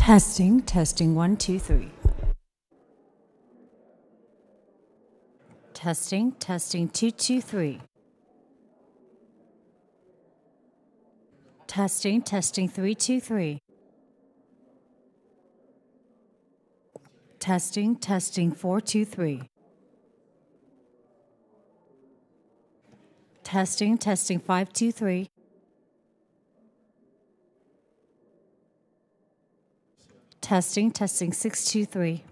Testing, testing, 1, 2, 3. Testing, testing, 2, 2, 3. Testing, testing, 3, 2, 3. Testing, testing, 4, 2, 3. Testing, testing, 5, 2, 3. Testing, testing, 6, 2, 3.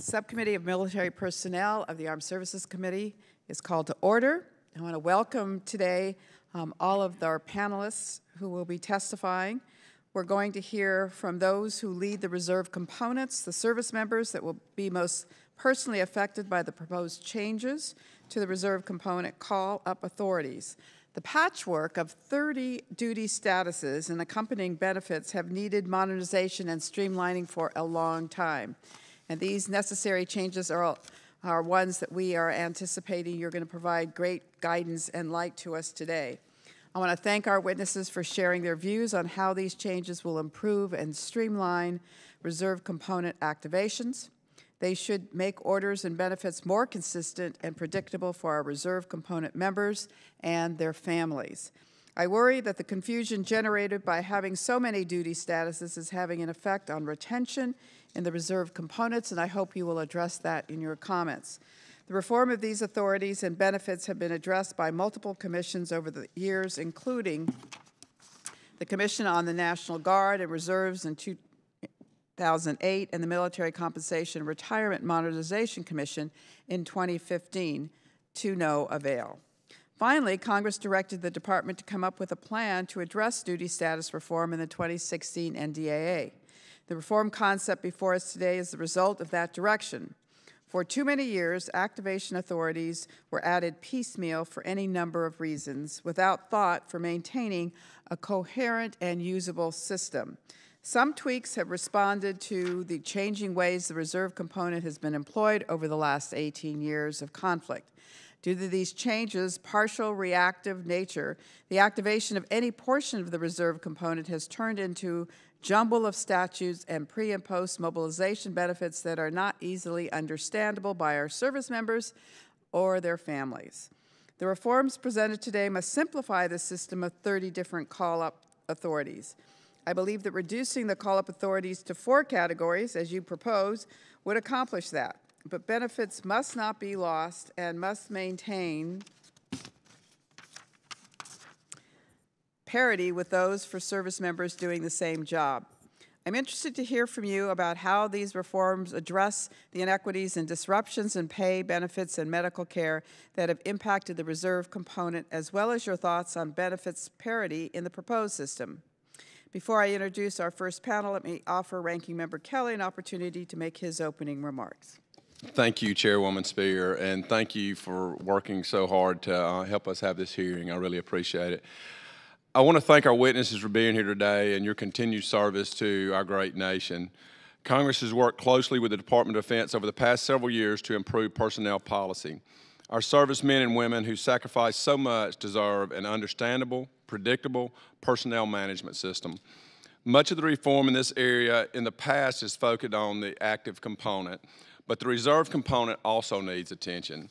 Subcommittee of Military Personnel of the Armed Services Committee is called to order. I want to welcome today all of our panelists who will be testifying. We're going to hear from those who lead the reserve components, the service members that will be most personally affected by the proposed changes to the reserve component call-up authorities. The patchwork of 30 duty statuses and accompanying benefits have needed modernization and streamlining for a long time. And these necessary changes are ones that we are anticipating you're going to provide great guidance and light to us today. I want to thank our witnesses for sharing their views on how these changes will improve and streamline reserve component activations. They should make orders and benefits more consistent and predictable for our reserve component members and their families. I worry that the confusion generated by having so many duty statuses is having an effect on retention in the reserve components, and I hope you will address that in your comments. The reform of these authorities and benefits have been addressed by multiple commissions over the years, including the Commission on the National Guard and Reserves in 2008 and the Military Compensation Retirement Modernization Commission in 2015, to no avail. Finally, Congress directed the Department to come up with a plan to address duty status reform in the 2016 NDAA. The reform concept before us today is the result of that direction. For too many years, activation authorities were added piecemeal for any number of reasons, without thought for maintaining a coherent and usable system. Some tweaks have responded to the changing ways the reserve component has been employed over the last 18 years of conflict. Due to these changes' partial reactive nature, the activation of any portion of the reserve component has turned into jumble of statutes and pre- and post-mobilization benefits that are not easily understandable by our service members or their families. The reforms presented today must simplify the system of 30 different call-up authorities. I believe that reducing the call-up authorities to 4 categories, as you propose, would accomplish that. But benefits must not be lost and must maintain parity with those for service members doing the same job. I'm interested to hear from you about how these reforms address the inequities and disruptions in pay, benefits, and medical care that have impacted the reserve component, as well as your thoughts on benefits parity in the proposed system. Before I introduce our first panel, let me offer Ranking Member Kelly an opportunity to make his opening remarks. Thank you, Chairwoman Spear, and thank you for working so hard to help us have this hearing. I really appreciate it. I want to thank our witnesses for being here today and your continued service to our great nation. Congress has worked closely with the Department of Defense over the past several years to improve personnel policy. Our servicemen and women who sacrifice so much deserve an understandable, predictable personnel management system. Much of the reform in this area in the past is focused on the active component, but the reserve component also needs attention.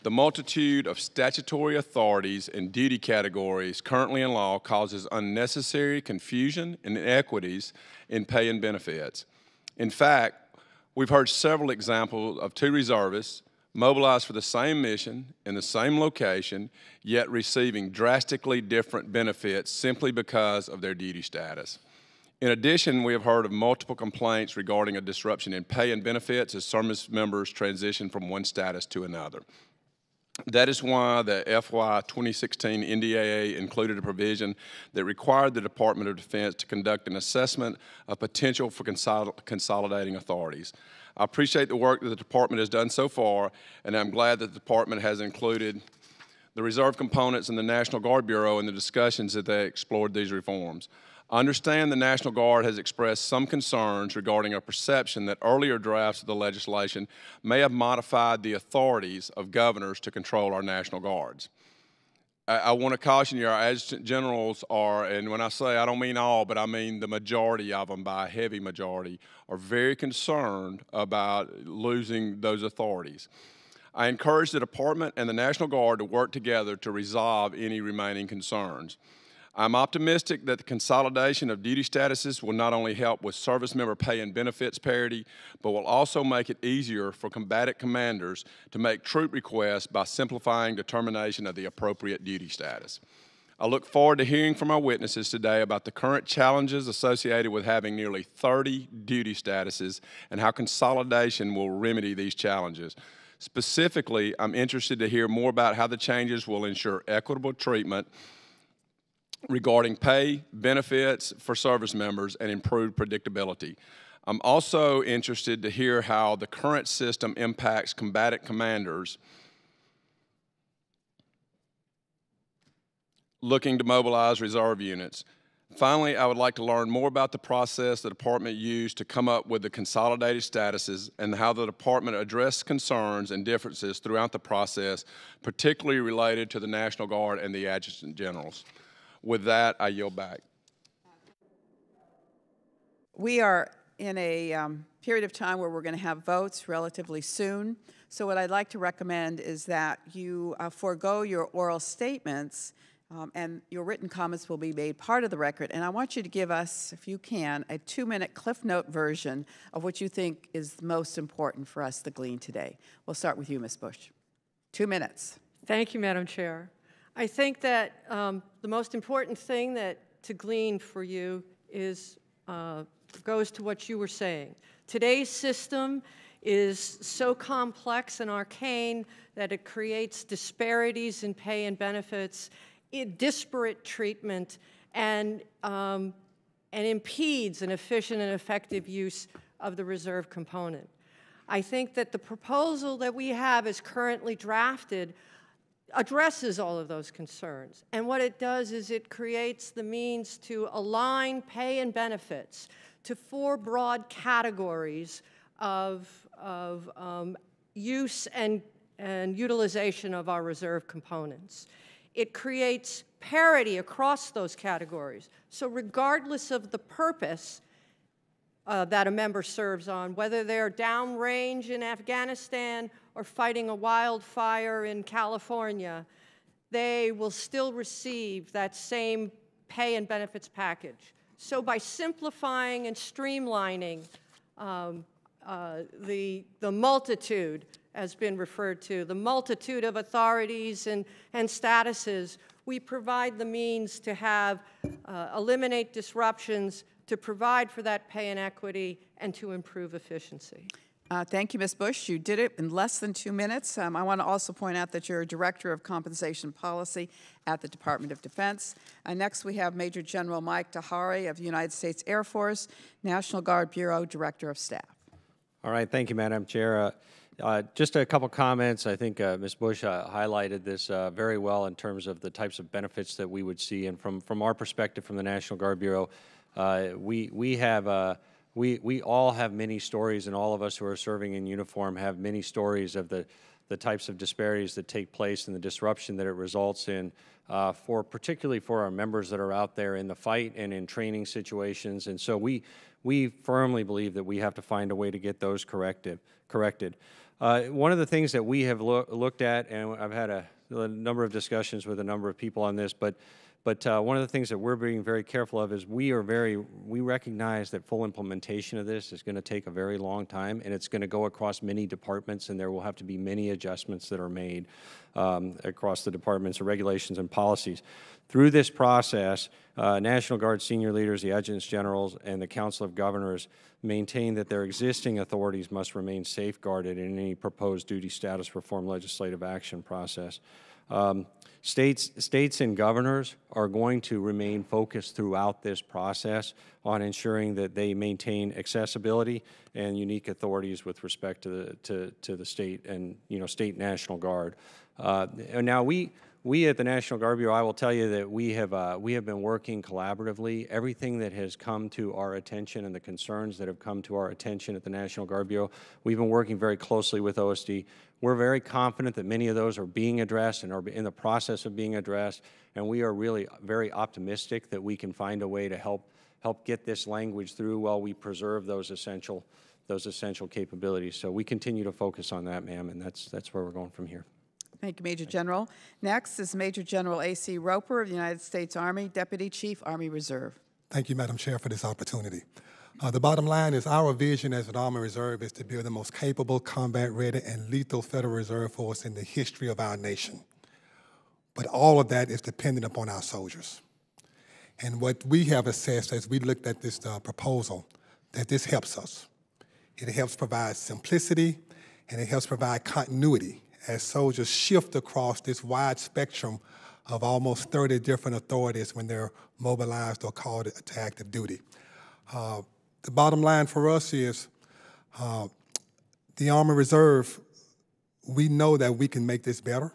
The multitude of statutory authorities and duty categories currently in law causes unnecessary confusion and inequities in pay and benefits. In fact, we've heard several examples of 2 reservists mobilized for the same mission in the same location, yet receiving drastically different benefits simply because of their duty status. In addition, we have heard of multiple complaints regarding a disruption in pay and benefits as service members transition from one status to another. That is why the FY 2016 NDAA included a provision that required the Department of Defense to conduct an assessment of potential for consolidating authorities. I appreciate the work that the Department has done so far, and I'm glad that the Department has included the reserve components and the National Guard Bureau in the discussions that they explored these reforms. I understand the National Guard has expressed some concerns regarding a perception that earlier drafts of the legislation may have modified the authorities of governors to control our National Guards. I want to caution you, our adjutant generals are, and when I say I don't mean all, but I mean the majority of them, by a heavy majority, are very concerned about losing those authorities. I encourage the Department and the National Guard to work together to resolve any remaining concerns. I'm optimistic that the consolidation of duty statuses will not only help with service member pay and benefits parity, but will also make it easier for combatant commanders to make troop requests by simplifying determination of the appropriate duty status. I look forward to hearing from our witnesses today about the current challenges associated with having nearly 30 duty statuses and how consolidation will remedy these challenges. Specifically, I'm interested to hear more about how the changes will ensure equitable treatment regarding pay, benefits for service members, and improved predictability. I'm also interested to hear how the current system impacts combatant commanders looking to mobilize reserve units. Finally, I would like to learn more about the process the department used to come up with the consolidated statuses and how the department addressed concerns and differences throughout the process, particularly related to the National Guard and the Adjutant Generals. With that, I yield back. We are in a period of time where we're going to have votes relatively soon. So what I'd like to recommend is that you forego your oral statements and your written comments will be made part of the record. And I want you to give us, if you can, a 2-minute Cliff Note version of what you think is most important for us to glean today. We'll start with you, Ms. Bush. 2 minutes. Thank you, Madam Chair. I think that the most important thing to glean for you is goes to what you were saying. Today's system is so complex and arcane that it creates disparities in pay and benefits, disparate treatment, and impedes an efficient and effective use of the reserve component. I think that the proposal that we have as currently drafted addresses all of those concerns. And what it does is it creates the means to align pay and benefits to 4 broad categories of use and utilization of our reserve components. It creates parity across those categories. So regardless of the purpose that a member serves on, whether they're downrange in Afghanistan or fighting a wildfire in California, they will still receive that same pay and benefits package. So by simplifying and streamlining the multitude, has been referred to, the multitude of authorities and statuses, we provide the means to have, eliminate disruptions, to provide for that pay and equity, and to improve efficiency. Thank you, Ms. Bush. You did it in less than 2 minutes. I want to also point out that you're Director of Compensation Policy at the Department of Defense. Next, we have Major General Mike Tahari of the United States Air Force, National Guard Bureau Director of Staff. All right, thank you, Madam Chair. Just a couple comments. I think Ms. Bush highlighted this very well in terms of the types of benefits that we would see. And from our perspective, from the National Guard Bureau, we all have many stories, and all of us who are serving in uniform have many stories of the types of disparities that take place and the disruption that it results in, particularly for our members that are out there in the fight and in training situations. And so we firmly believe that we have to find a way to get those corrected. One of the things that we have looked at, and I've had a number of discussions with a number of people on this, but one of the things that we're being very careful of is we recognize that full implementation of this is going to take a very long time, and it's going to go across many departments, and there will have to be many adjustments that are made across the departments of regulations and policies. Through this process, National Guard senior leaders, the adjutants generals, and the Council of Governors maintain that their existing authorities must remain safeguarded in any proposed duty status reform legislative action process. States and governors are going to remain focused throughout this process on ensuring that they maintain accessibility and unique authorities with respect to the state and state National Guard. Now we at the National Guard Bureau, I will tell you that we have been working collaboratively. Everything that has come to our attention and the concerns that have come to our attention at the National Guard Bureau, we've been working very closely with OSD. We're very confident that many of those are being addressed and are in the process of being addressed, and we are really very optimistic that we can find a way to help get this language through while we preserve those essential capabilities. So we continue to focus on that, ma'am, and that's where we're going from here. Thank you, Major General. Next is Major General A.C. Roper of the United States Army, Deputy Chief, Army Reserve. Thank you, Madam Chair, for this opportunity. The bottom line is our vision as an Army Reserve is to build the most capable, combat-ready, and lethal Federal Reserve Force in the history of our nation. but all of that is dependent upon our soldiers. And what we have assessed as we looked at this proposal, that this helps us. It helps provide simplicity, and it helps provide continuity as soldiers shift across this wide spectrum of almost 30 different authorities when they're mobilized or called to active duty. The bottom line for us is the Army Reserve, we know that we can make this better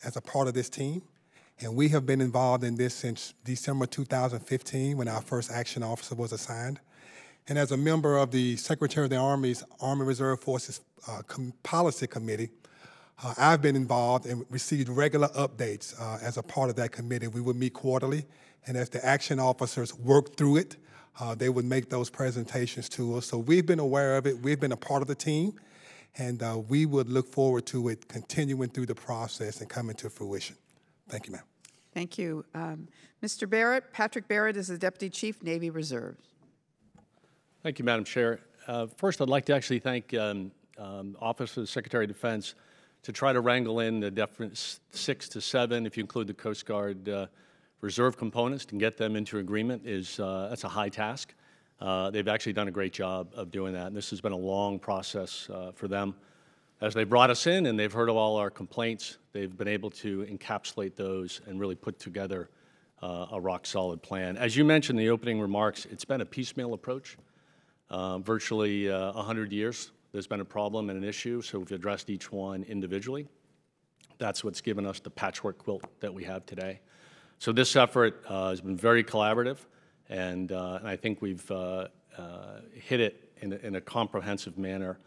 as a part of this team, and we have been involved in this since December 2015 when our first action officer was assigned. And as a member of the Secretary of the Army's Army Reserve Forces Policy Committee, I've been involved and received regular updates as a part of that committee. We would meet quarterly, and as the action officers worked through it, they would make those presentations to us. So we've been aware of it. We've been a part of the team, and we would look forward to it continuing through the process and coming to fruition. Thank you, ma'am. Thank you. Mr. Barrett, Patrick Barrett is the Deputy Chief, Navy Reserve. Thank you, Madam Chair. First, I'd like to actually thank Office of the Secretary of Defense to try to wrangle in the different 6 to 7, if you include the Coast Guard reserve components, and get them into agreement that's a high task. They've actually done a great job of doing that, and this has been a long process for them. As they brought us in and they've heard of all our complaints, they've been able to encapsulate those and really put together a rock-solid plan. As you mentioned in the opening remarks, it's been a piecemeal approach. Virtually 100 years, there's been a problem and an issue, so we've addressed each one individually. That's what's given us the patchwork quilt that we have today. So this effort has been very collaborative, and I think we've hit it in a comprehensive manner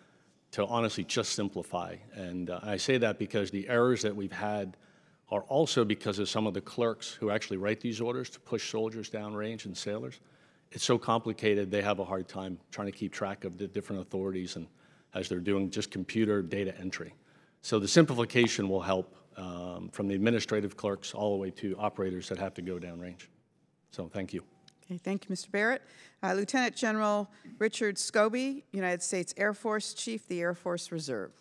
to honestly just simplify. And I say that because the errors that we've had are also because of some of the clerks who actually write these orders to push soldiers downrange and sailors. It's so complicated, they have a hard time trying to keep track of the different authorities and as they're doing just computer data entry. So the simplification will help from the administrative clerks all the way to operators that have to go downrange. So thank you. Okay, thank you, Mr. Barrett. Lieutenant General Richard Scobie, United States Air Force Chief, the Air Force Reserve.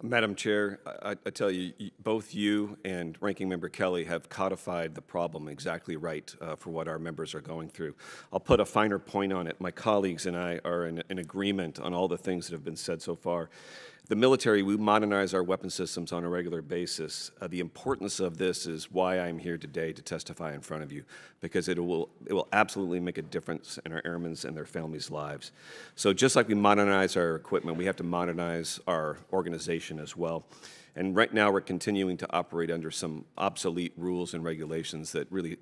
Madam Chair, I tell you, both you and Ranking Member Kelly have codified the problem exactly right for what our members are going through. I'll put a finer point on it. My colleagues and I are in agreement on all the things that have been said so far. The military, we modernize our weapon systems on a regular basis. The importance of this is why I'm here today to testify in front of you, because it will absolutely make a difference in our airmen's and their families' lives. So just like we modernize our equipment, we have to modernize our organization as well. And right now we're continuing to operate under some obsolete rules and regulations that really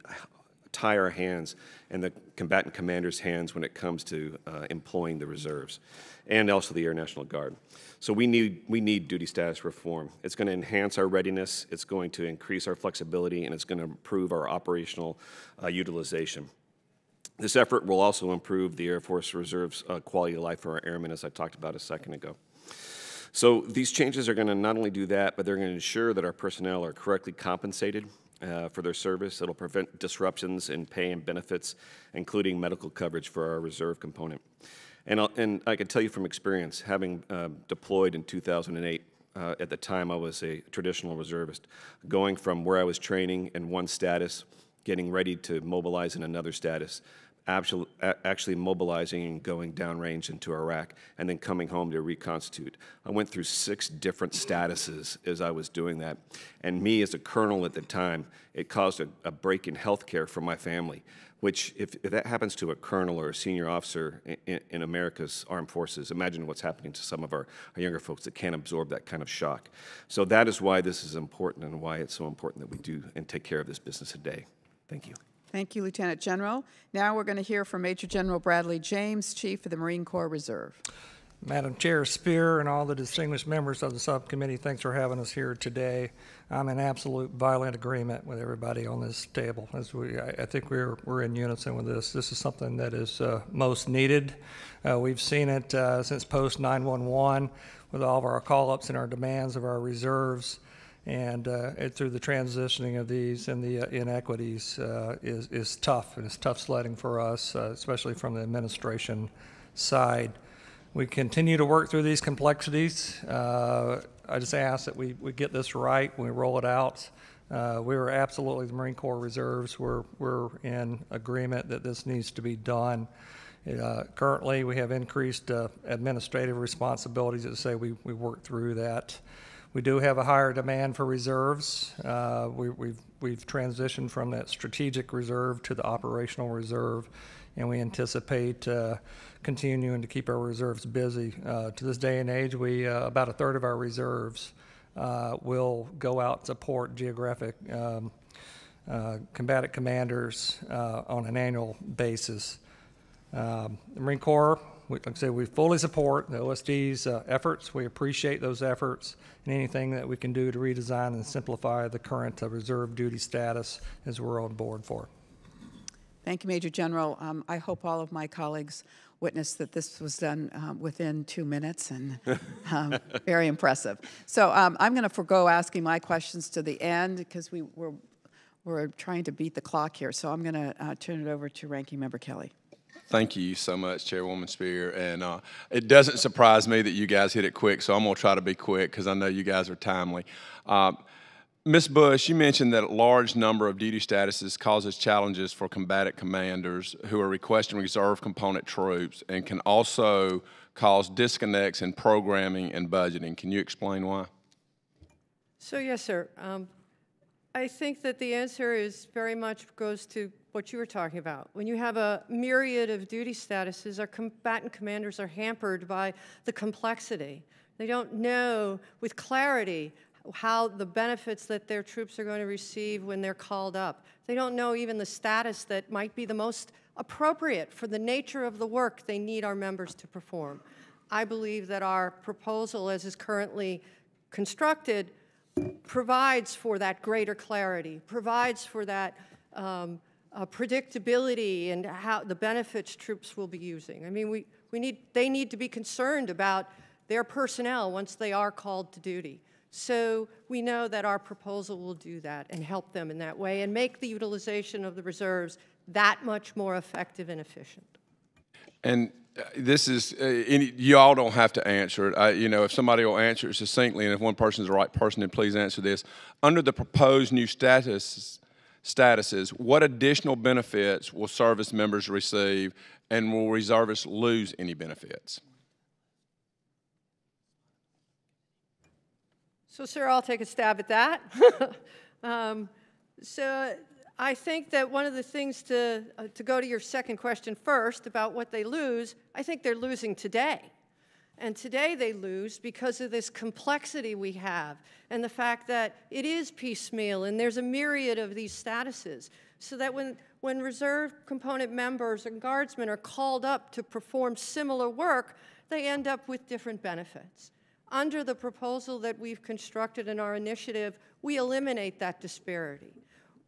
tie our hands and the combatant commander's hands when it comes to employing the reserves and also the Air National Guard. So we need duty status reform. It's going to enhance our readiness, it's going to increase our flexibility, and it's going to improve our operational utilization. This effort will also improve the Air Force Reserve's quality of life for our airmen, as I talked about a second ago. So these changes are going to not only do that, but they're going to ensure that our personnel are correctly compensated for their service. It'll prevent disruptions in pay and benefits, including medical coverage for our reserve component. And I can tell you from experience, having deployed in 2008, at the time I was a traditional reservist, going from where I was training in one status, getting ready to mobilize in another status, actually mobilizing and going downrange into Iraq, and then coming home to reconstitute. I went through 6 different statuses as I was doing that. And me as a colonel at the time, it caused a break in health care for my family, which if that happens to a colonel or a senior officer in America's armed forces, imagine what's happening to some of our younger folks that can't absorb that kind of shock. So that is why this is important and why it's so important that we do and take care of this business today. Thank you. Thank you, Lieutenant General. Now we're going to hear from Major General Bradley James, Chief of the Marine Corps Reserve. Madam Chair Spear and all the distinguished members of the subcommittee, thanks for having us here today. I'm in absolute violent agreement with everybody on this table. I think we're in unison with this. This is something that is most needed. We've seen it since post 911 with all of our call-ups and our demands of our reserves. And through the transitioning of these and the inequities is tough, and it's tough sledding for us, especially from the administration side. We continue to work through these complexities. I just ask that we get this right when we roll it out. We were absolutely, the Marine Corps Reserves, we're in agreement that this needs to be done. Currently, we have increased administrative responsibilities that say we work through that. We do have a higher demand for reserves. We've transitioned from that strategic reserve to the operational reserve, and we anticipate continuing to keep our reserves busy. To this day and age, about a third of our reserves will go out and support geographic combatant commanders on an annual basis. The Marine Corps, like I say, we fully support the OSD's efforts. We appreciate those efforts, and anything that we can do to redesign and simplify the current reserve duty status is we're on board for. Thank you, Major General. I hope all of my colleagues witnessed that this was done within 2 minutes, and very impressive. So I'm going to forego asking my questions to the end because we're trying to beat the clock here. So I'm going to turn it over to Ranking Member Kelly. Thank you so much, Chairwoman Spear. And it doesn't surprise me that you guys hit it quick, so I'm going to try to be quick because I know you guys are timely. Ms. Bush, you mentioned that a large number of duty statuses causes challenges for combatant commanders who are requesting reserve component troops and can also cause disconnects in programming and budgeting. Can you explain why? So yes, sir. I think that the answer is very much goes to what you were talking about. When you have a myriad of duty statuses, our combatant commanders are hampered by the complexity. They don't know with clarity how the benefits that their troops are going to receive when they're called up. They don't know even the status that might be the most appropriate for the nature of the work they need our members to perform. I believe that our proposal, as is currently constructed, provides for that greater clarity, provides for that predictability and how the benefits troops will be using. I mean, they need to be concerned about their personnel once they are called to duty. So we know that our proposal will do that and help them in that way and make the utilization of the reserves that much more effective and efficient. And this is, you all don't have to answer it. You know, if somebody will answer it succinctly, and if one person is the right person, then please answer this. Under the proposed new statuses, what additional benefits will service members receive, and will reservists lose any benefits? So, sir, I'll take a stab at that. So I think that one of the things to go to your second question first about what they lose, I think they're losing today. And today they lose because of this complexity we have and the fact that it is piecemeal and there's a myriad of these statuses. So that when reserve component members and guardsmen are called up to perform similar work, they end up with different benefits. Under the proposal that we've constructed in our initiative, we eliminate that disparity.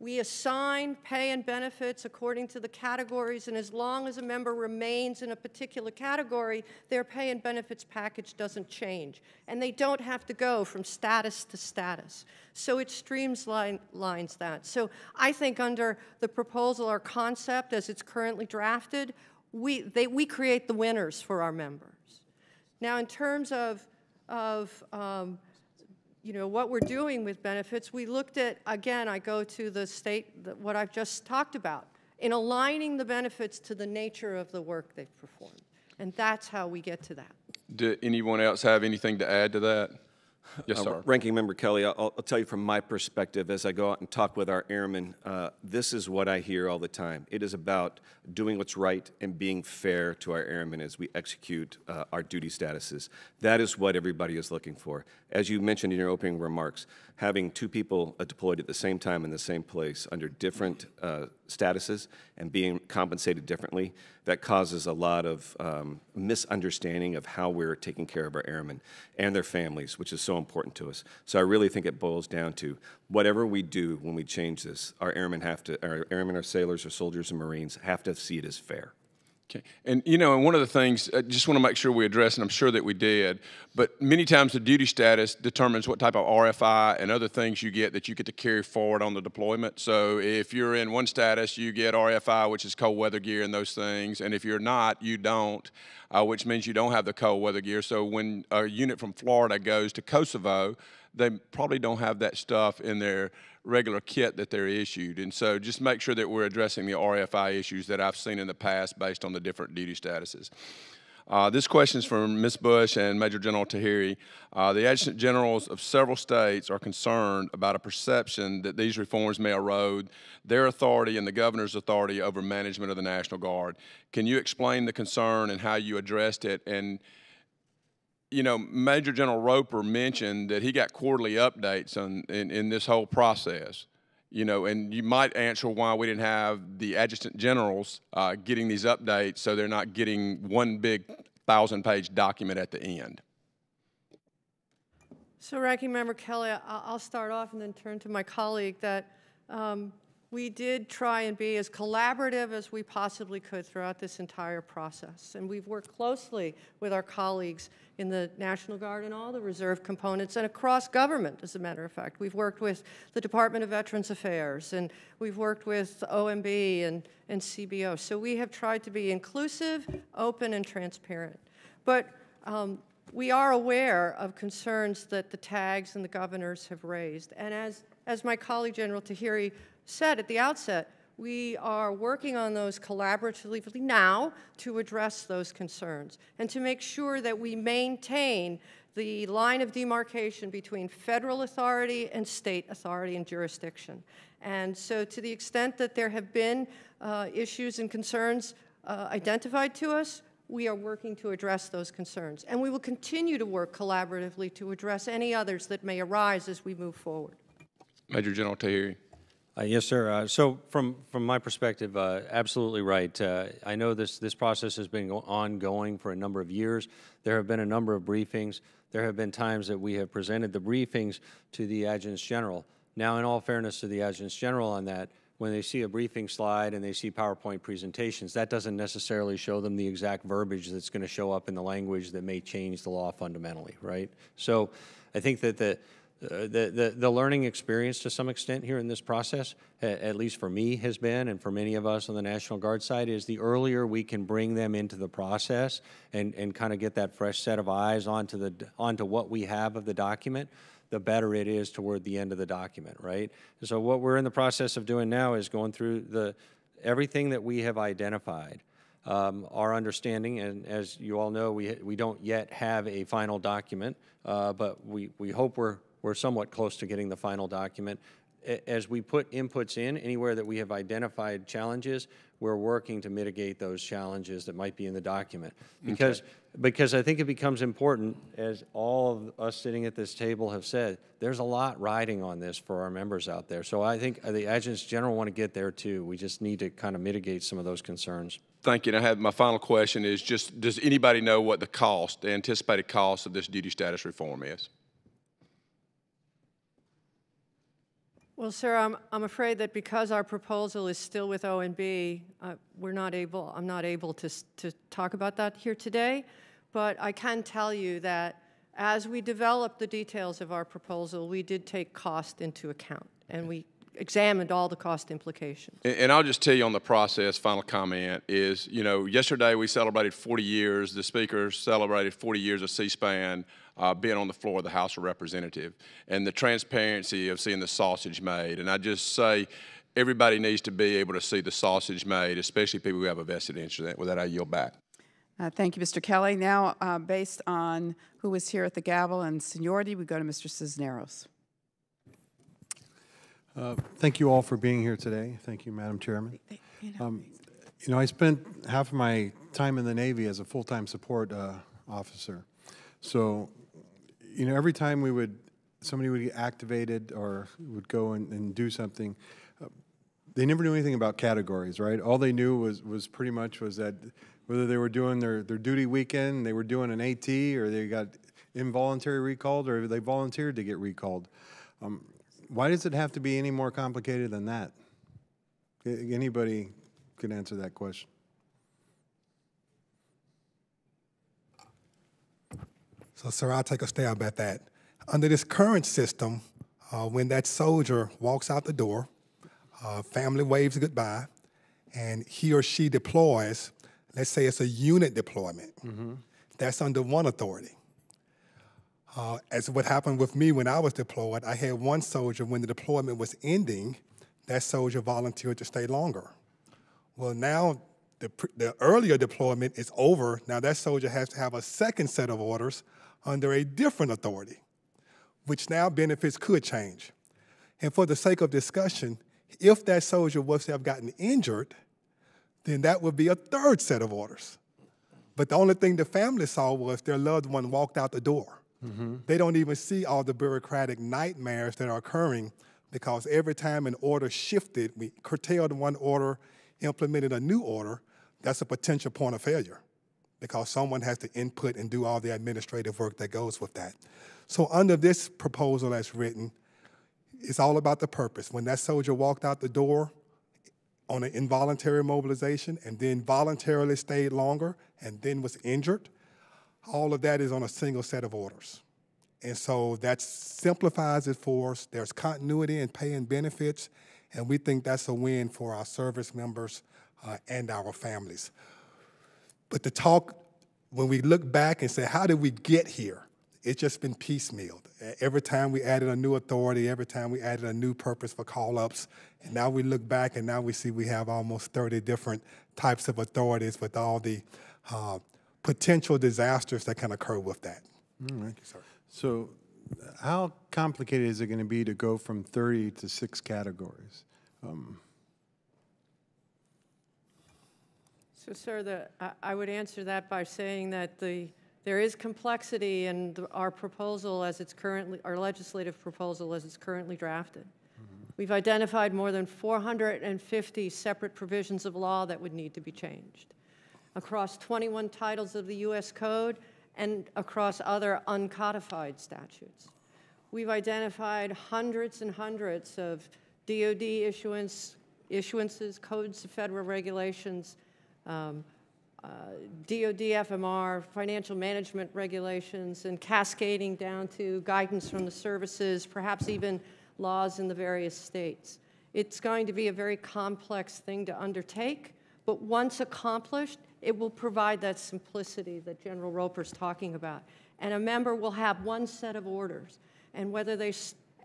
We assign pay and benefits according to the categories, and as long as a member remains in a particular category, their pay and benefits package doesn't change, and they don't have to go from status to status. So it streamlines that. So I think under the proposal, our concept as it's currently drafted, we create the winners for our members. Now, in terms of you know, what we're doing with benefits, we looked at, again, I go to the what I've just talked about, in aligning the benefits to the nature of the work they've performed. And that's how we get to that. Do anyone else have anything to add to that? Yes, sir. Ranking Member Kelly, I'll tell you from my perspective as I go out and talk with our airmen, this is what I hear all the time. It is about doing what's right and being fair to our airmen as we execute our duty statuses. That is what everybody is looking for. As you mentioned in your opening remarks, having two people deployed at the same time in the same place under different statuses and being compensated differently, that causes a lot of misunderstanding of how we're taking care of our airmen and their families, which is so important to us. So I really think it boils down to whatever we do when we change this, our airmen, our sailors, our soldiers, and Marines have to see it as fair. Okay. And, you know, and one of the things, I just want to make sure we address, and I'm sure that we did, but many times the duty status determines what type of RFI and other things you get that you get to carry forward on the deployment. So if you're in one status, you get RFI, which is cold weather gear and those things, and if you're not, you don't. which means you don't have the cold weather gear. So when a unit from Florida goes to Kosovo, they probably don't have that stuff in their regular kit that they're issued. And so just make sure that we're addressing the RFI issues that I've seen in the past based on the different duty statuses. This question is from Ms. Bush and Major General Tahiri. The Adjutant Generals of several states are concerned about a perception that these reforms may erode their authority and the Governor's authority over management of the National Guard. Can you explain the concern and how you addressed it? And, you know, Major General Roper mentioned that he got quarterly updates in this whole process. You know, and you might answer why we didn't have the adjutant generals getting these updates so they're not getting one big 1,000-page document at the end. So, Ranking Member Kelly, I'll start off and then turn to my colleague that we did try and be as collaborative as we possibly could throughout this entire process. And we've worked closely with our colleagues in the National Guard and all the reserve components and across government, as a matter of fact. We've worked with the Department of Veterans Affairs, and we've worked with OMB and CBO. So we have tried to be inclusive, open, and transparent. But we are aware of concerns that the tags and the governors have raised. And as my colleague, General Tahiri, said at the outset, we are working on those collaboratively now to address those concerns and to make sure that we maintain the line of demarcation between federal authority and state authority and jurisdiction. And so to the extent that there have been issues and concerns identified to us, we are working to address those concerns. And we will continue to work collaboratively to address any others that may arise as we move forward. Major General Tahiri. Yes, sir. So from my perspective, absolutely right. I know this process has been ongoing for a number of years. There have been a number of briefings. There have been times that we have presented the briefings to the Adjutants General. Now, in all fairness to the Adjutants General on that, when they see a briefing slide and they see PowerPoint presentations, that doesn't necessarily show them the exact verbiage that's going to show up in the language that may change the law fundamentally, right? So I think that the learning experience to some extent here in this process, at least for me, has been, and for many of us on the National Guard side, is the earlier we can bring them into the process and kind of get that fresh set of eyes onto what we have of the document, the better it is toward the end of the document, right? And so what we're in the process of doing now is going through everything that we have identified. Our understanding, and as you all know, we don't yet have a final document, but we hope we're somewhat close to getting the final document. As we put inputs in, anywhere that we have identified challenges, we're working to mitigate those challenges that might be in the document. Because I think it becomes important, as all of us sitting at this table have said, there's a lot riding on this for our members out there. So I think the Adjutants General want to get there too. We just need to kind of mitigate some of those concerns. Thank you. And I have my final question is just, does anybody know what the anticipated cost of this duty status reform is? Well, sir, I'm afraid that because our proposal is still with OMB, I'm not able to talk about that here today, but I can tell you that as we developed the details of our proposal, we did take cost into account, and we examined all the cost implications. And I'll just tell you on the process, final comment is, you know, yesterday we celebrated 40 years, the Speaker celebrated 40 years of C-SPAN being on the floor of the House of Representatives, and the transparency of seeing the sausage made. And I just say everybody needs to be able to see the sausage made, especially people who have a vested interest in it. With that, I yield back. Thank you, Mr. Kelly. Now, based on who was here at the gavel and seniority, we go to Mr. Cisneros. Thank you all for being here today. Thank you, Madam Chairman. You know, I spent half of my time in the Navy as a full-time support officer. So, you know, every time somebody would get activated or would go and do something, they never knew anything about categories, right? All they knew was pretty much that whether they were doing their duty weekend, they were doing an AT, or they got involuntary recalled, or they volunteered to get recalled. Why does it have to be any more complicated than that? Anybody could answer that question. So, sir, I'll take a stab at that. Under this current system, when that soldier walks out the door, family waves goodbye, and he or she deploys, let's say it's a unit deployment. That's under one authority. As what happened with me when I was deployed, I had one soldier, when the deployment was ending, that soldier volunteered to stay longer. Well, now the earlier deployment is over. Now that soldier has to have a second set of orders under a different authority, which now benefits could change. And for the sake of discussion, if that soldier was to have gotten injured, then that would be a third set of orders. But the only thing the family saw was their loved one walked out the door. They don't even see all the bureaucratic nightmares that are occurring, because every time an order shifted, we curtailed one order, implemented a new order, that's a potential point of failure, because someone has to input and do all the administrative work that goes with that. So under this proposal as written, it's all about the purpose. When that soldier walked out the door on an involuntary mobilization and then voluntarily stayed longer and then was injured, all of that is on a single set of orders. And so that simplifies it for us. There's continuity in pay and benefits, and we think that's a win for our service members and our families. But the talk, when we look back and say, how did we get here? It's just been piecemealed. Every time we added a new authority, every time we added a new purpose for call-ups, and now we look back and now we see we have almost 30 different types of authorities with all the potential disasters that can occur with that. Thank you, sir. So how complicated is it going to be to go from 30 to 6 categories? So, sir, I would answer that by saying that there is complexity in our proposal as it's currently, our legislative proposal as it's currently drafted. We've identified more than 450 separate provisions of law that would need to be changed across 21 titles of the U.S. Code and across other uncodified statutes. We've identified hundreds and hundreds of DOD issuances, codes of federal regulations, DOD FMR, financial management regulations, and cascading down to guidance from the services, perhaps even laws in the various states. It's going to be a very complex thing to undertake, but once accomplished, it will provide that simplicity that General Roper's talking about. And a member will have one set of orders, and whether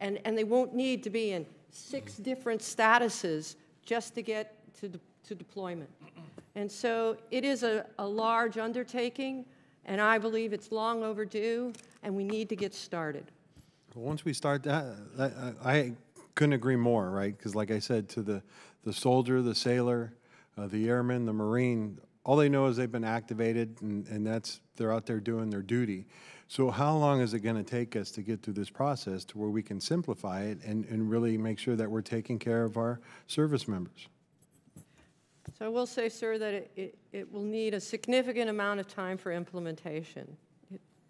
and they won't need to be in 6 different statuses just to get to deployment. And so it is a large undertaking, and I believe it's long overdue, and we need to get started. Well, once we start that, I couldn't agree more, right? Because like I said, to the soldier, the sailor, the airman, the Marine, all they know is they've been activated, and they're out there doing their duty. So how long is it going to take us to get through this process to where we can simplify it and really make sure that we're taking care of our service members? So I will say, sir, that it will need a significant amount of time for implementation,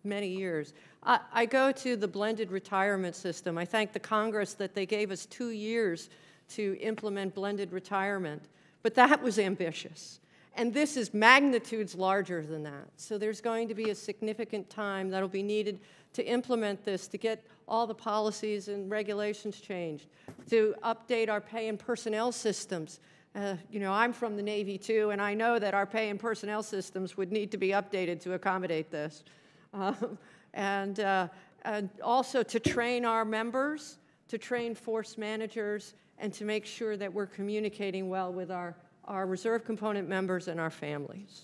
many years. I go to the blended retirement system. I thank the Congress that they gave us 2 years to implement blended retirement, but that was ambitious. And this is magnitudes larger than that. So there's going to be a significant time that'll be needed to implement this, to get all the policies and regulations changed, to update our pay and personnel systems. You know, I'm from the Navy too, and I know that our pay and personnel systems would need to be updated to accommodate this. And also to train our members, to train force managers, and to make sure that we're communicating well with our reserve component members and our families.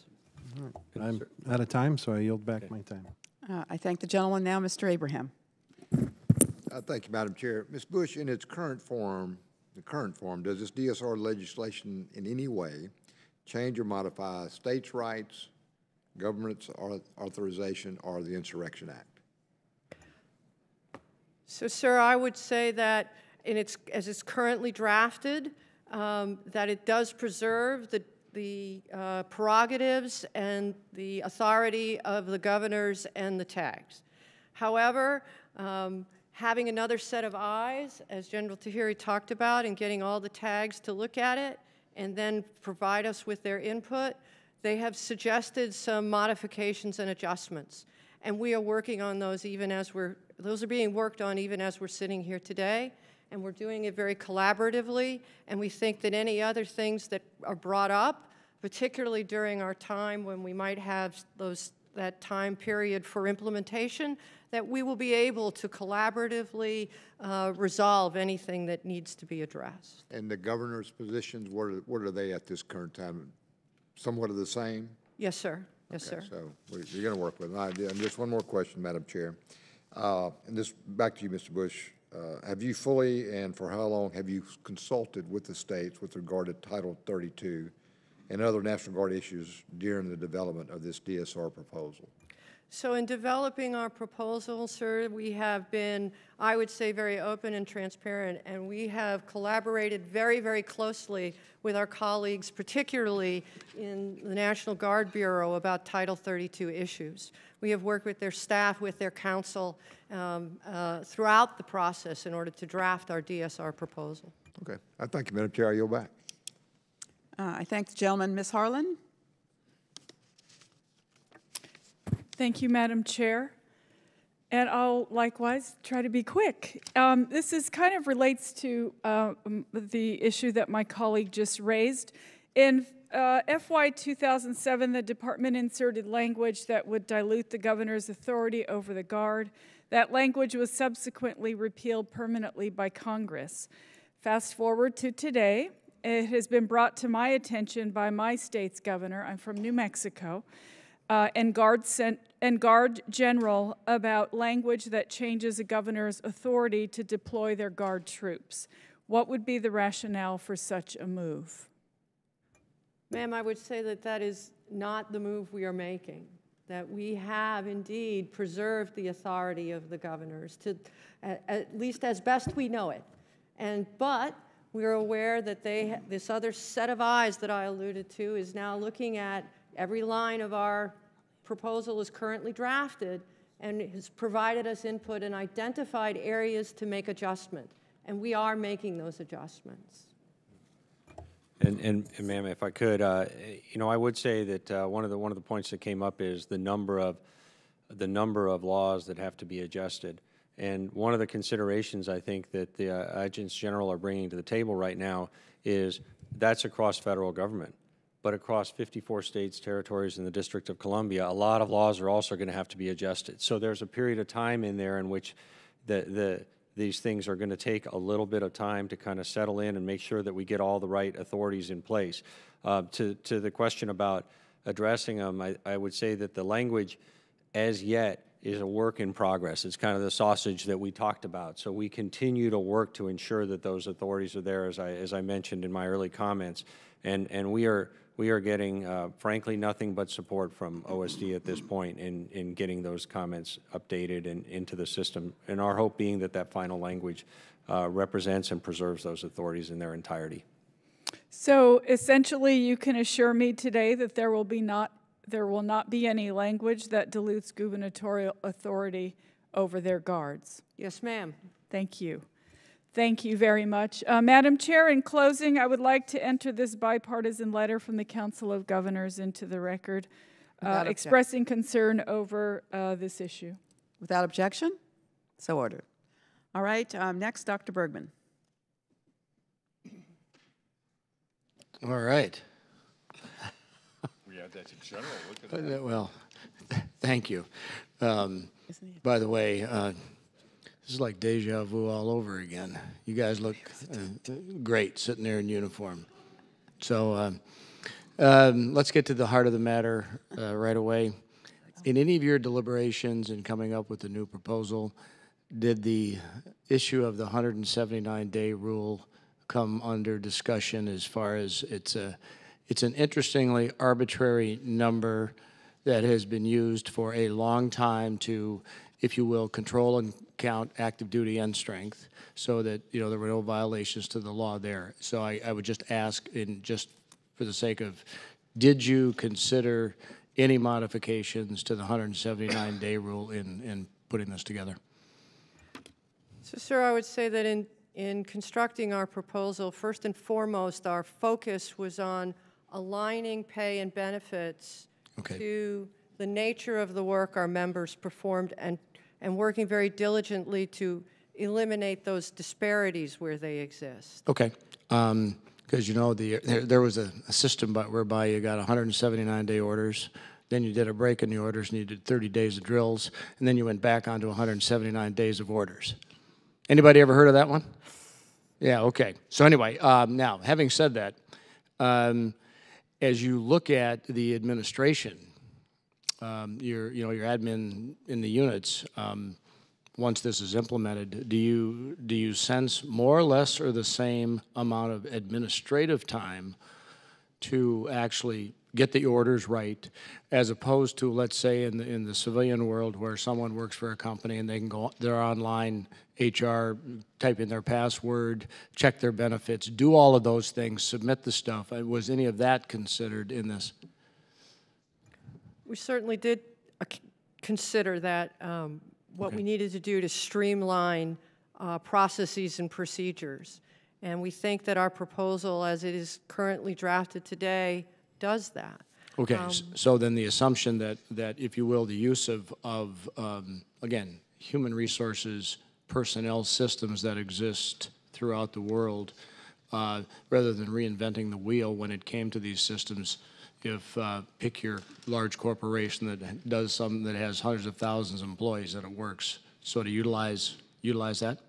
I'm out of time, so I yield back my time. I thank the gentleman now, Mr. Abraham. Thank you, Madam Chair. Ms. Bush, in its current form, does this DSR legislation in any way change or modify states' rights, government's authorization, or the Insurrection Act? So, sir, I would say that as it's currently drafted, that it does preserve the prerogatives and the authority of the governors and the tags. However, having another set of eyes, as General Tahiri talked about, and getting all the tags to look at it and then provide us with their input, they have suggested some modifications and adjustments. And we are working on those those are being worked on even as we're sitting here today. And we're doing it very collaboratively, and we think that any other things that are brought up particularly during our time when we might have that time period for implementation, that we will be able to collaboratively resolve anything that needs to be addressed. And the governor's positions, what are they at this current time? Somewhat of the same? Yes, sir. Yes, Okay, sir. so you're going to work with them. And just one more question, Madam Chair. And this, back to you, Mr. Bush. Have you fully and for how long have you consulted with the states with regard to Title 32 and other National Guard issues during the development of this DSR proposal? So in developing our proposal, sir, we have been, I would say, very open and transparent, and we have collaborated very, very closely with our colleagues, particularly in the National Guard Bureau, about Title 32 issues. We have worked with their staff, with their counsel, throughout the process in order to draft our DSR proposal. Okay. I thank you, Madam Chair. I yield back. I thank the gentleman. Ms. Harlan? Thank you, Madam Chair. And I'll likewise try to be quick. This is kind of relates to the issue that my colleague just raised. In FY 2007, the department inserted language that would dilute the governor's authority over the Guard. That language was subsequently repealed permanently by Congress. Fast forward to today, it has been brought to my attention by my state's governor, I'm from New Mexico, and Guard General about language that changes a governor's authority to deploy their Guard troops. What would be the rationale for such a move? Ma'am, I would say that that is not the move we are making, that we have indeed preserved the authority of the governors, to, at least as best we know it. But we are aware that this other set of eyes that I alluded to is now looking at every line of our proposal is currently drafted and has provided us input and identified areas to make adjustment. And we are making those adjustments. And ma'am, if I could, you know, I would say that one of the points that came up is the number of laws that have to be adjusted. And one of the considerations I think that the agents general are bringing to the table right now is that's across federal government. But across 54 states, territories, and the District of Columbia, a lot of laws are also going to have to be adjusted. So there's a period of time in there in which these things are going to take a little bit of time to kind of settle in and make sure that we get all the right authorities in place. To the question about addressing them, I would say that the language as yet is a work in progress. It's kind of the sausage that we talked about. So we continue to work to ensure that those authorities are there, as I mentioned in my early comments. And we are getting, frankly, nothing but support from OSD at this point in getting those comments updated and into the system. And our hope being that that final language represents and preserves those authorities in their entirety. So essentially, you can assure me today that there will not be any language that dilutes gubernatorial authority over their guards. Yes, ma'am. Thank you. Thank you very much. Madam Chair, in closing, I would like to enter this bipartisan letter from the Council of Governors into the record, expressing concern over this issue. Without objection? So ordered. All right, next, Dr. Bergman. All right. Yeah, that's in general. Look at that. Well, thank you. By the way, this is like deja vu all over again. You guys look great sitting there in uniform. So let's get to the heart of the matter right away. In any of your deliberations in coming up with the new proposal, did the issue of the 179-day rule come under discussion as far as it's an interestingly arbitrary number that has been used for a long time to, if you will, control and count active duty and strength so that, you know, there were no violations to the law there. So I would just ask, just for the sake of, did you consider any modifications to the 179-day rule in putting this together? So, sir, I would say that in constructing our proposal, first and foremost, our focus was on aligning pay and benefits to the nature of the work our members performed and working very diligently to eliminate those disparities where they exist. Okay. Because, you know, there was a system whereby you got 179-day orders, then you did a break in the orders, and you did 30 days of drills, and then you went back onto 179 days of orders. Anybody ever heard of that one? Yeah, okay. So anyway, now, having said that, as you look at the administration, your admin in the units, once this is implemented, do you sense more or less or the same amount of administrative time to actually get the orders right, as opposed to, let's say, in the civilian world where someone works for a company and they can go, they're online, HR, type in their password, check their benefits, do all of those things, submit the stuff. Was any of that considered in this? We certainly did consider that, what we needed to do to streamline processes and procedures. And we think that our proposal, as it is currently drafted today, does that. Okay, so then the assumption that, if you will, the use of again, human resources, personnel systems that exist throughout the world, rather than reinventing the wheel when it came to these systems, if pick your large corporation that does something that has hundreds of thousands of employees that it works, so to utilize that?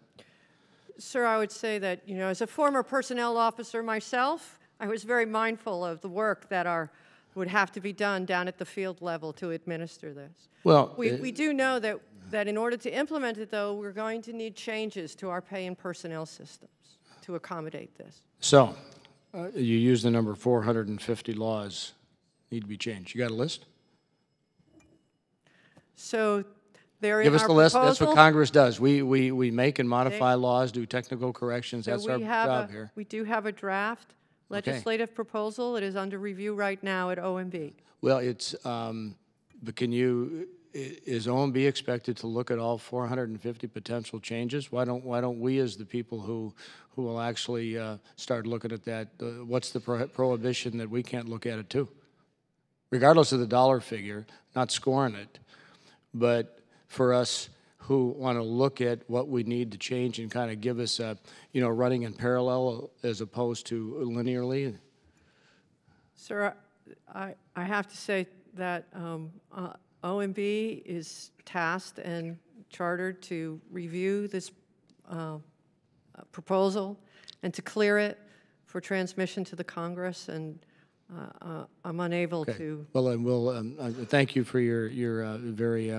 Sir, I would say that, you know, as a former personnel officer myself, I was very mindful of the work that would have to be done down at the field level to administer this. Well, we do know that in order to implement it, though, we're going to need changes to our pay and personnel systems to accommodate this. So, you use the number 450 laws need to be changed. You got a list? So they're Give in us our the list. proposal. That's what Congress does. We make and modify laws, do technical corrections. So That's our job here. We do have a draft legislative proposal. It is under review right now at OMB. Well, it's, but is OMB expected to look at all 450 potential changes? Why don't we, as the people who will actually start looking at that, what's the prohibition that we can't look at it too? Regardless of the dollar figure, not scoring it, but for us who want to look at what we need to change and kind of give us a, you know, running in parallel as opposed to linearly? Sir, I have to say that OMB is tasked and chartered to review this proposal and to clear it for transmission to the Congress, and I'm unable to. Well, and we'll thank you for your very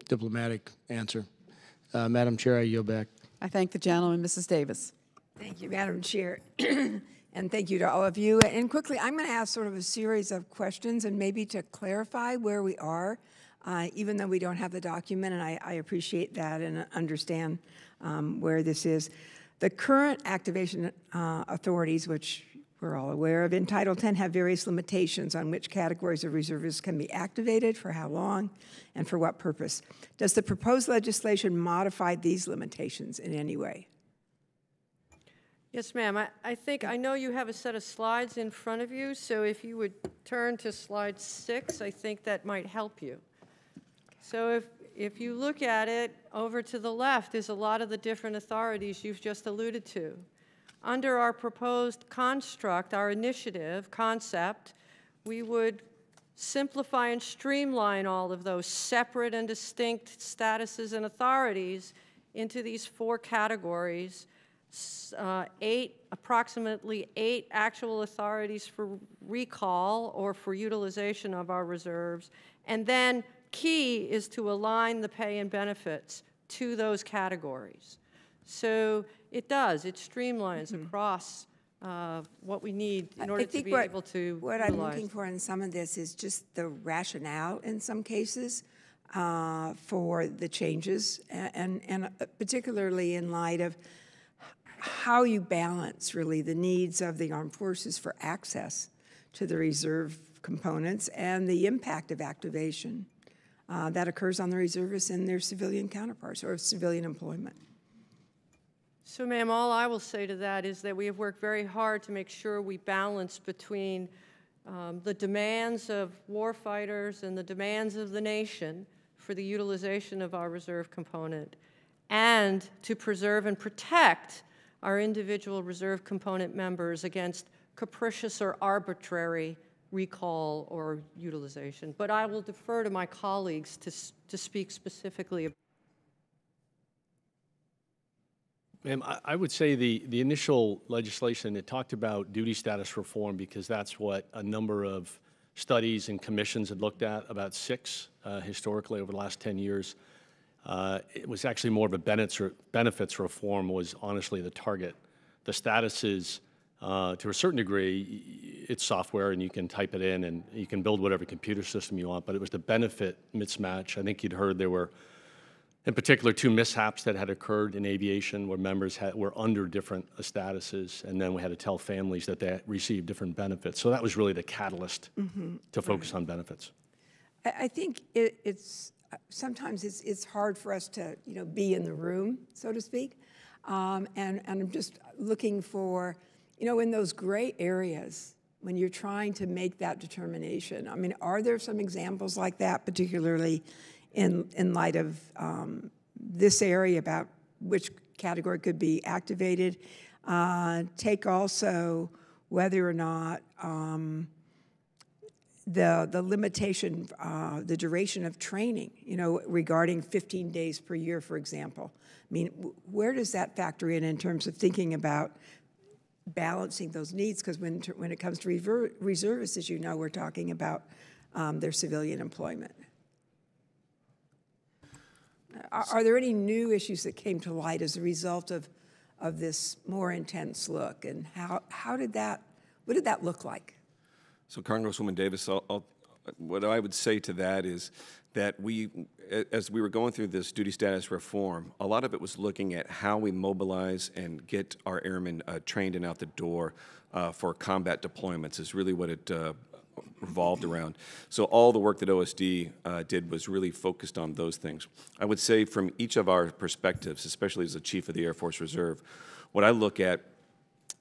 diplomatic answer. Madam Chair, I yield back. I thank the gentleman, Mrs. Davis. Thank you, Madam Chair. And thank you to all of you. And quickly, I'm going to ask sort of a series of questions, and maybe to clarify where we are, even though we don't have the document, and I appreciate that and understand where this is. The current activation authorities, which we're all aware of, in Title X have various limitations on which categories of reservists can be activated, for how long, and for what purpose. Does the proposed legislation modify these limitations in any way? Yes, ma'am. I know you have a set of slides in front of you, so if you would turn to slide 6, I think that might help you. So if you look at it, over to the left is a lot of the different authorities you've just alluded to. Under our proposed construct, our initiative concept, we would simplify and streamline all of those separate and distinct statuses and authorities into these 4 categories. Approximately 8 actual authorities for recall or for utilization of our reserves. And then key is to align the pay and benefits to those categories. So it streamlines across what we need in order to be able to What I'm looking for in some of this is just the rationale in some cases for the changes, and particularly in light of how you balance really the needs of the armed forces for access to the reserve components and the impact of activation that occurs on the reservists and their civilian counterparts or civilian employment. So, ma'am, all I will say to that is that we have worked very hard to make sure we balance between the demands of warfighters and the demands of the nation for the utilization of our reserve component, and to preserve and protect our individual reserve component members against capricious or arbitrary recall or utilization. But I will defer to my colleagues to speak specifically. Ma'am, I would say the initial legislation, it talked about duty status reform because that's what a number of studies and commissions had looked at, about 6 historically over the last 10 years. It was actually more of a benefits reform was honestly the target. The status is, to a certain degree, it's software and you can type it in and you can build whatever computer system you want, but it was the benefit mismatch. I think you'd heard there were, in particular, 2 mishaps that had occurred in aviation where members were under different statuses, and then we had to tell families that they received different benefits. So that was really the catalyst to focus on benefits. I think it's sometimes it's hard for us to be in the room, so to speak, and I'm just looking for in those gray areas when you're trying to make that determination. I mean, are there some examples like that, particularly in light of this area about which category could be activated? Take also whether or not the limitation, the duration of training, regarding 15 days per year, for example. I mean, where does that factor in terms of thinking about balancing those needs? Because when it comes to reservists, as you know, we're talking about their civilian employment. Are there any new issues that came to light as a result of this more intense look, and what did that look like? So, Congresswoman Davis, what I would say to that is that as we were going through this duty status reform, a lot of it was looking at how we mobilize and get our airmen trained and out the door for combat deployments is really what it revolved around. So all the work that OSD did was really focused on those things. I would say from each of our perspectives, especially as the Chief of the Air Force Reserve, what I look at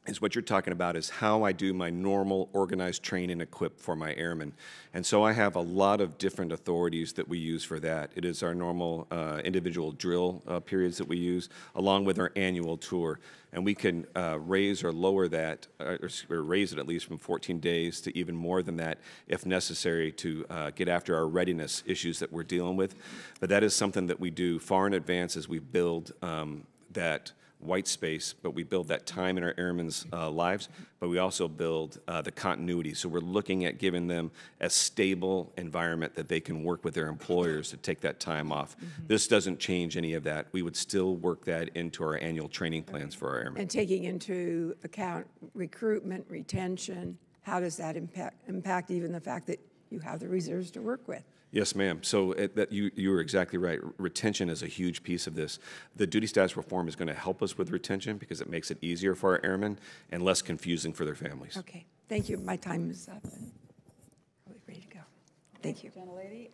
is what you're talking about is how I do my normal organized train and equip for my airmen. And so I have a lot of different authorities that we use for that. It is our normal individual drill periods that we use, along with our annual tour. And we can raise or lower that, or raise it at least from 14 days to even more than that if necessary to get after our readiness issues that we're dealing with. But that is something that we do far in advance as we build that white space, but we build that time in our airmen's lives, but we also build the continuity. So we're looking at giving them a stable environment that they can work with their employers to take that time off. This doesn't change any of that. We would still work that into our annual training plans for our airmen. And taking into account recruitment, retention, how does that impact even the fact that you have the reserves to work with? Yes, ma'am. So you were exactly right. Retention is a huge piece of this. The duty status reform is going to help us with retention because it makes it easier for our airmen and less confusing for their families. Okay. Thank you. My time is up. We're ready to go. Thank you. Gentlelady.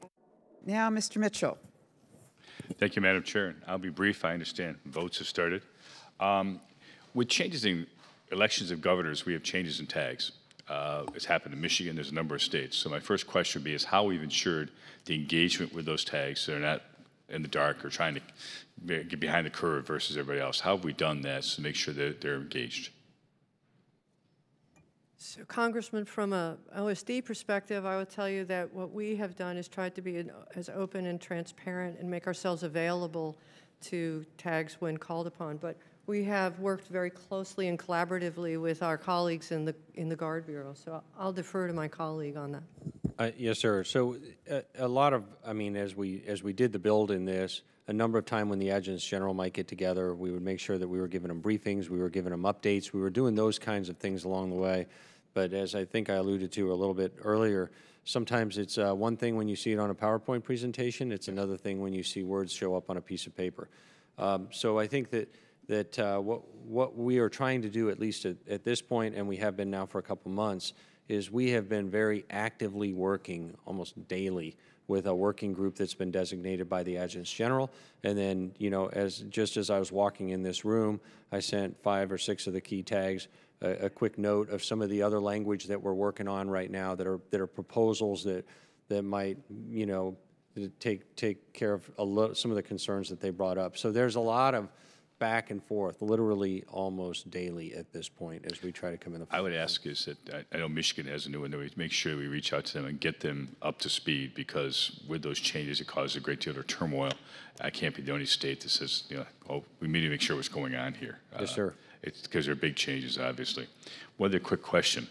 Now, Mr. Mitchell. Thank you, Madam Chair. I'll be brief. I understand votes have started. With changes in elections of governors, we have changes in tags. It's happened in Michigan. There's a number of states. So my first question would be is how we've ensured the engagement with those tags so they're not in the dark or trying to get behind the curve versus everybody else. How have we done that to make sure that they're engaged? So, Congressman, from a OSD perspective, I would tell you that what we have done is tried to be as open and transparent and make ourselves available to tags when called upon. But we have worked very closely and collaboratively with our colleagues in the Guard Bureau. So I'll defer to my colleague on that. Yes, sir. So a lot of, I mean, as we did the build in this, a number of times when the adjutants general might get together, we would make sure that we were giving them briefings, we were giving them updates, we were doing those kinds of things along the way. But as I think I alluded to a little bit earlier, sometimes it's one thing when you see it on a PowerPoint presentation, it's another thing when you see words show up on a piece of paper. So I think that what we are trying to do, at least at this point, and we have been now for a couple months, is we have been very actively working almost daily with a working group that's been designated by the Adjutants General. And then, you know, just as I was walking in this room, I sent 5 or 6 of the key tags a quick note of some of the other language that we're working on right now that are proposals that might, you know, take care of some of the concerns that they brought up. So there's a lot of back and forth, literally almost daily at this point as we try to come in. I would ask is that I know Michigan has a new one, that we make sure we reach out to them and get them up to speed, because with those changes, it causes a great deal of turmoil. I can't be the only state that says, you know, oh, we need to make sure what's going on here. Yes, sir. It's because there are big changes, obviously. One other quick question.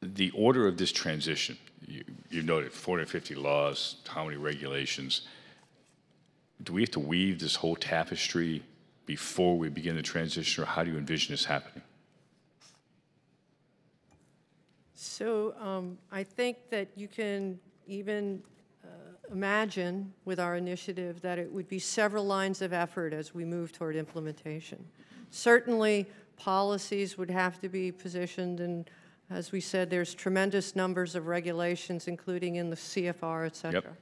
The order of this transition, you noted 450 laws, how many regulations. Do we have to weave this whole tapestry before we begin the transition, or how do you envision this happening? So I think that you can even imagine with our initiative that it would be several lines of effort as we move toward implementation. Certainly, policies would have to be positioned, and as we said, there's tremendous numbers of regulations, including in the CFR, et cetera. Yep.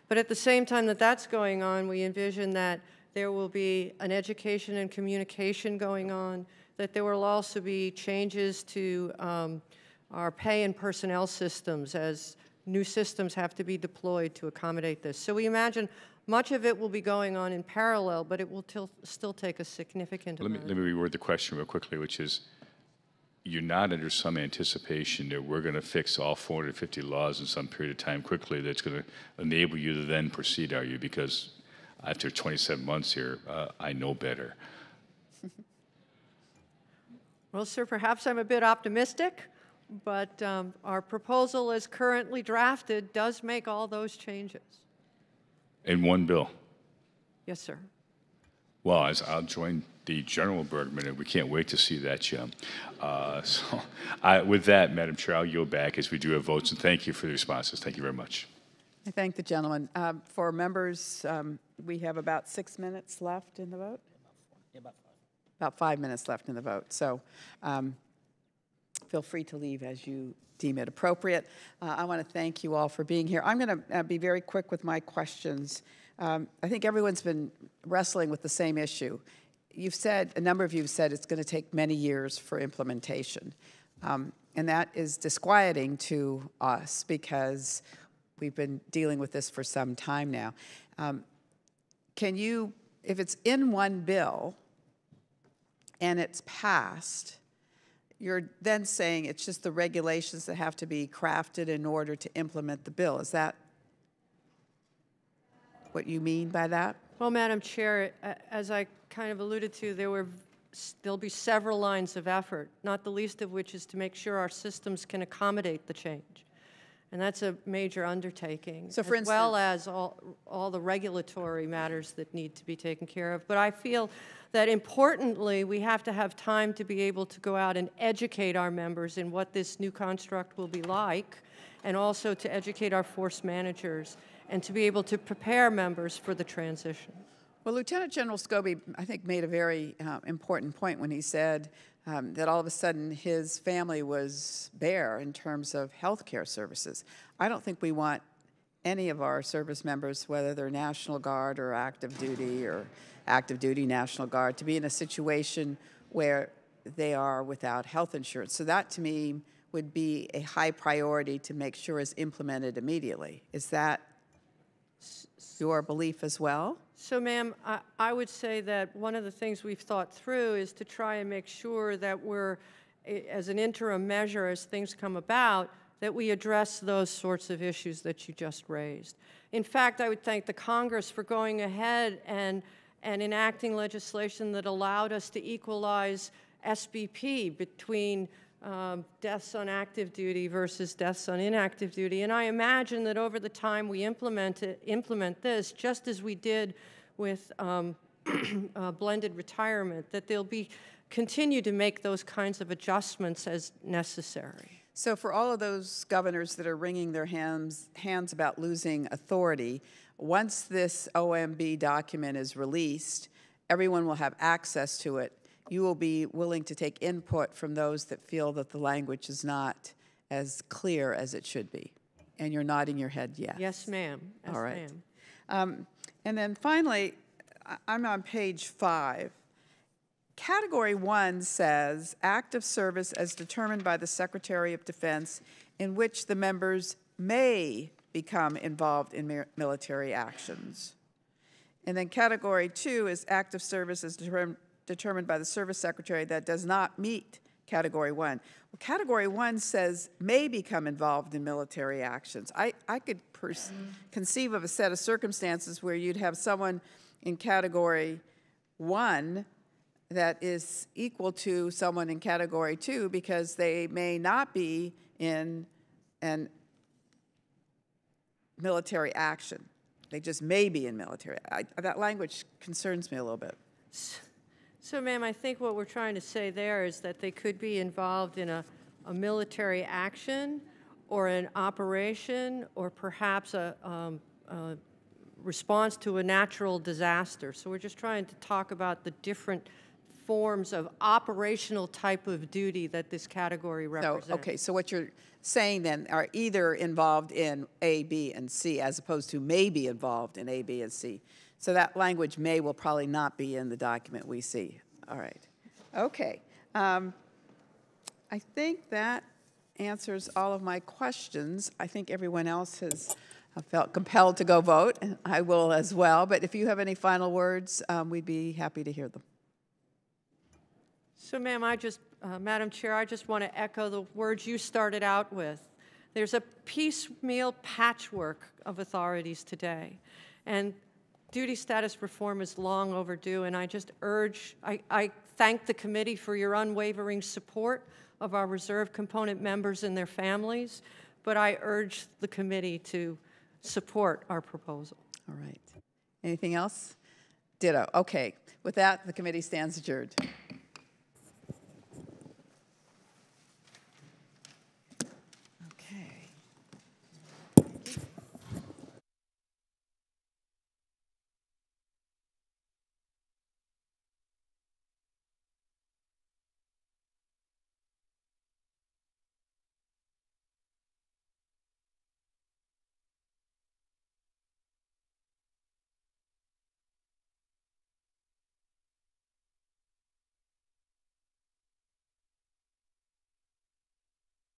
But at the same time that that's going on, we envision that there will be an education and communication going on, that there will also be changes to our pay and personnel systems as new systems have to be deployed to accommodate this. So we imagine much of it will be going on in parallel, but it will still take a significant amount. Let me reword the question real quickly, which is, you're not under some anticipation that we're going to fix all 450 laws in some period of time quickly that's going to enable you to then proceed, are you? Because after 27 months here, I know better. Well, sir, perhaps I'm a bit optimistic, but our proposal as currently drafted does make all those changes. In one bill? Yes, sir. Well, I'll join the General Bergman, and we can't wait to see that, Jim. With that, Madam Chair, I'll yield back as we do have votes, and thank you for the responses. Thank you very much. I thank the gentleman. For members, we have about 6 minutes left in the vote? About 5 minutes left in the vote. So feel free to leave as you deem it appropriate. I want to thank you all for being here. I'm going to be very quick with my questions. I think everyone's been wrestling with the same issue. You've said, a number of you have said it's going to take many years for implementation. And that is disquieting to us because we've been dealing with this for some time now. Can you, if it's in one bill and it's passed, you're then saying it's just the regulations that have to be crafted in order to implement the bill. Is that what you mean by that? Well, Madam Chair, as I kind of alluded to, there'll be several lines of effort, not the least of which is to make sure our systems can accommodate the change. And that's a major undertaking, so for as well as all the regulatory matters that need to be taken care of. But I feel that importantly, we have to have time to be able to go out and educate our members in what this new construct will be like, and also to educate our force managers and to be able to prepare members for the transition. Well, Lieutenant General Scobie, I think, made a very important point when he said that all of a sudden his family was bare in terms of health care services. I don't think we want any of our service members, whether they're National Guard or active duty National Guard, to be in a situation where they are without health insurance. So that, to me, would be a high priority to make sure is implemented immediately. Is that your belief as well? So, ma'am, I would say that one of the things we've thought through is to try and make sure that we're, as an interim measure, as things come about, that we address those sorts of issues that you just raised. In fact, I would thank the Congress for going ahead and enacting legislation that allowed us to equalize SBP between deaths on active duty versus deaths on inactive duty. And I imagine that over the time we implement this, just as we did with blended retirement, that they'll continue to make those kinds of adjustments as necessary. So for all of those governors that are wringing their hands about losing authority, once this OMB document is released, everyone will have access to it. You will be willing to take input from those that feel that the language is not as clear as it should be. And you're nodding your head yes. Yes, ma'am. Yes, all right. ma'am. And then finally, I'm on page 5. Category 1 says, active service as determined by the Secretary of Defense in which the members may become involved in military actions. And then Category 2 is active service as determined by the Service Secretary that does not meet Category 1. Well, Category 1 says may become involved in military actions. I could conceive of a set of circumstances where you'd have someone in Category 1 that is equal to someone in Category 2 because they may not be in an military action. They just may be in military. That language concerns me a little bit. So, ma'am, I think what we're trying to say there is that they could be involved in a military action or an operation or perhaps a response to a natural disaster. So we're just trying to talk about the different forms of operational type of duty that this category represents. So, okay, so what you're saying then are either involved in A, B, and C as opposed to may be involved in A, B, and C. So that language may will probably not be in the document we see. All right. Okay. I think that answers all of my questions. I think everyone else has felt compelled to go vote, and I will as well. But if you have any final words, we'd be happy to hear them. So, ma'am, Madam Chair, I just want to echo the words you started out with. There's a piecemeal patchwork of authorities today, and duty status reform is long overdue, and I just urge, I thank the committee for your unwavering support of our reserve component members and their families, but I urge the committee to support our proposal. All right. Anything else? Ditto. Okay. With that, the committee stands adjourned.